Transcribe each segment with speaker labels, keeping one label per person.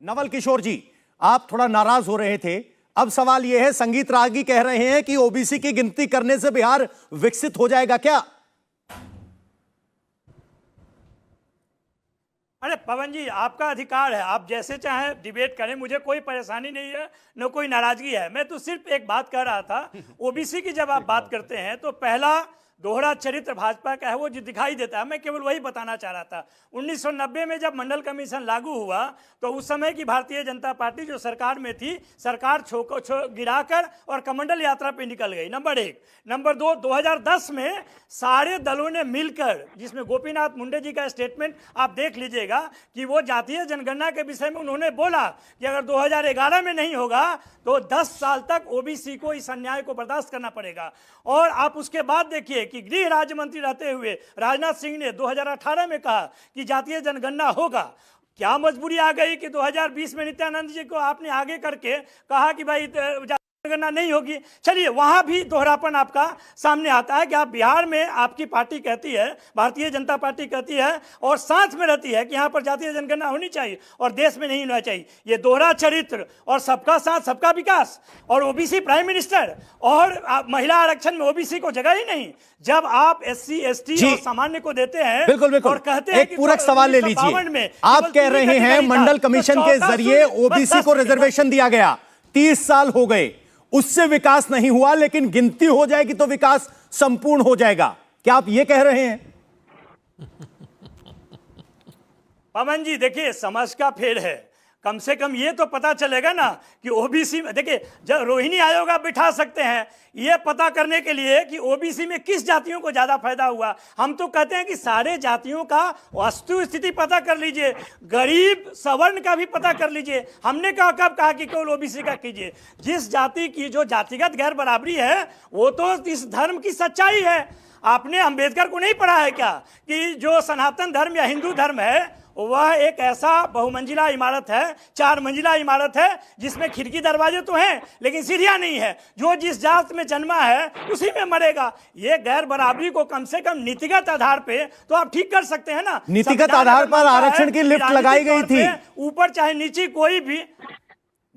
Speaker 1: नवल किशोर जी, आप थोड़ा नाराज हो रहे थे। अब सवाल यह है, संगीत रागी कह रहे हैं कि ओबीसी की गिनती करने से बिहार विकसित हो जाएगा क्या?
Speaker 2: अरे पवन जी, आपका अधिकार है, आप जैसे चाहें डिबेट करें, मुझे कोई परेशानी नहीं है, न कोई नाराजगी है। मैं तो सिर्फ एक बात कह रहा था, ओबीसी की जब आप बात करते हैं तो पहला दोहरा चरित्र भाजपा का है, वो जो दिखाई देता है। मैं केवल वही बताना चाह रहा था। 1990 में जब मंडल कमीशन लागू हुआ तो उस समय की भारतीय जनता पार्टी जो सरकार में थी, सरकार गिराकर और कमंडल यात्रा पे निकल गई, नंबर एक। नंबर दो, 2010 में सारे दलों ने मिलकर, जिसमें गोपीनाथ मुंडे जी का स्टेटमेंट आप देख लीजिएगा कि वो जातीय जनगणना के विषय में उन्होंने बोला कि अगर 2011 में नहीं होगा तो 10 साल तक ओबीसी को इस अन्याय को बर्दाश्त करना पड़ेगा। और आप उसके बाद देखिए कि गृह राज्य मंत्री रहते हुए राजनाथ सिंह ने 2018 में कहा कि जातीय जनगणना होगा। क्या मजबूरी आ गई कि 2020 में नित्यानंद जी को आपने आगे करके कहा कि भाई जनगणना नहीं होगी। चलिए, वहां भी दोहरापन आपका सामने आता है कि आप बिहार में, आपकी पार्टी कहती है, भारतीय जनता पार्टी कहती है और साथ में रहती है कि यहाँ पर जातीय जनगणना होनी चाहिए और देश में नहीं होना चाहिए। ये दोहरा चरित्र और सबका साथ सबका विकास और ओबीसी प्राइम मिनिस्टर और महिला आरक्षण में ओबीसी को जगह ही नहीं। जब आप एससी एसटी और सामान्य को देते हैं,
Speaker 1: बिल्कुल बिल्कुल,
Speaker 2: और कहते हैं
Speaker 1: एक पूरक सवाल ले लीजिए। आप कह रहे हैं मंडल कमीशन के जरिए ओबीसी को रिजर्वेशन दिया गया, 30 साल हो गए, उससे विकास नहीं हुआ, लेकिन गिनती हो जाएगी तो विकास संपूर्ण हो जाएगा। क्या आप यह कह रहे हैं?
Speaker 2: पवन जी, देखिए, समझ का फेर है। कम से कम ये तो पता चलेगा ना कि ओबीसी में, देखिए, जब रोहिणी आयोग आप बिठा सकते हैं ये पता करने के लिए कि ओबीसी में किस जातियों को ज्यादा फायदा हुआ। हम तो कहते हैं कि सारे जातियों का वास्तु स्थिति पता कर लीजिए, गरीब सवर्ण का भी पता कर लीजिए। हमने कब कहा कि केवल ओबीसी का कीजिए? जिस जाति की जो जातिगत गैर बराबरी है वो तो इस धर्म की सच्चाई है। आपने अंबेडकर को नहीं पढ़ा है क्या कि जो सनातन धर्म या हिंदू धर्म है वह एक ऐसा बहुमंजिला इमारत है, 4 मंजिला इमारत है, जिसमें खिड़की दरवाजे तो हैं लेकिन सीढ़ियां नहीं है। जो जिस जात में जन्मा है उसी में मरेगा। ये गैर बराबरी को कम से कम नीतिगत आधार पे तो आप ठीक कर सकते हैं ना।
Speaker 1: नीतिगत आधार पर आरक्षण की लिफ्ट लगाई गई थी,
Speaker 2: ऊपर चाहे नीचे कोई भी।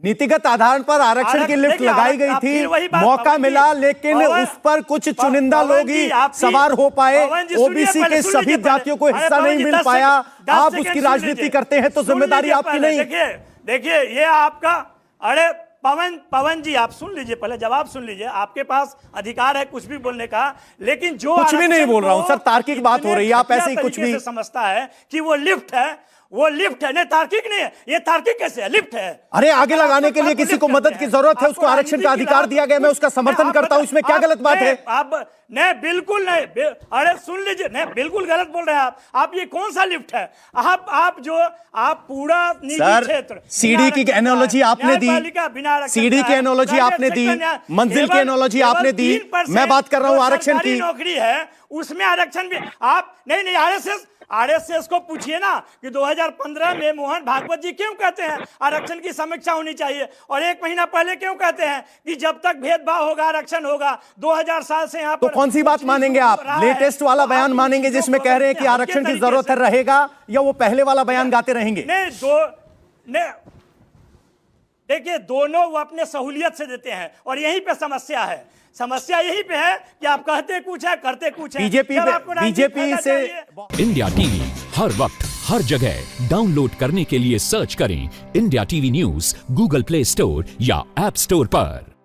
Speaker 1: नीतिगत आधार पर आरक्षण की लिफ्ट लगाई गई थी, मौका मिला, लेकिन उस पर कुछ चुनिंदा लोग ही सवार हो पाए, ओबीसी के सभी जातियों को हिस्सा नहीं मिल पाया। आप उसकी राजनीति करते हैं तो जिम्मेदारी आपकी नहीं।
Speaker 2: देखिए, ये आपका, अरे पवन जी, आप सुन लीजिए, पहले जवाब सुन लीजिए। आपके पास अधिकार है कुछ भी बोलने का, लेकिन जो
Speaker 1: कुछ भी नहीं बोल रहा हूं सर, तार्किक बात हो रही है, आप ऐसे ही कुछ भी
Speaker 2: समझता है कि वो लिफ्ट है, वो लिफ्ट है, नहीं तार्किक नहीं है। ये तार्किक कैसे है? लिफ्ट है।
Speaker 1: अरे आगे लगाने के लिए किसी को मदद की जरूरत है, उसको आरक्षण का अधिकार दिया गया, मैं उसका समर्थन करता हूं, इसमें क्या गलत बात है?
Speaker 2: आप नहीं, बिल्कुल नहीं। अरे सुन लीजिए, नहीं, बिल्कुल गलत बोल रहे हैं आप। ये कौन सा लिफ्ट है? आप पूरा निजी क्षेत्र,
Speaker 1: सीढ़ी की एनालॉजी आपने दी, सीढ़ी की एनालॉजी आपने दी, मंजिल की एनालॉजी आपने दी। मैं बात कर रहा हूं आरक्षण की।
Speaker 2: नौकरी है उसमें आरक्षण भी आप नहीं। आरएसएस को पूछिए ना कि 2015 में मोहन भागवत जी क्यों कहते हैं आरक्षण की समीक्षा होनी चाहिए, और 1 महीना पहले क्यों कहते हैं कि जब तक भेदभाव होगा आरक्षण होगा। 2000 साल से यहाँ पर
Speaker 1: तो कौन सी बात मानेंगे आप? लेटेस्ट वाला बयान मानेंगे जिसमें कह रहे हैं कि आरक्षण की जरूरत रहेगा, या वो पहले वाला बयान गाते रहेंगे?
Speaker 2: देखिए, दोनों वो अपने सहूलियत से देते हैं और यहीं पे समस्या है। समस्या यहीं पे है कि आप कहते कुछ है, करते कुछ है।
Speaker 1: बीजेपी से
Speaker 3: इंडिया टीवी हर वक्त हर जगह डाउनलोड करने के लिए सर्च करें India TV news Google play store या ऐप स्टोर पर।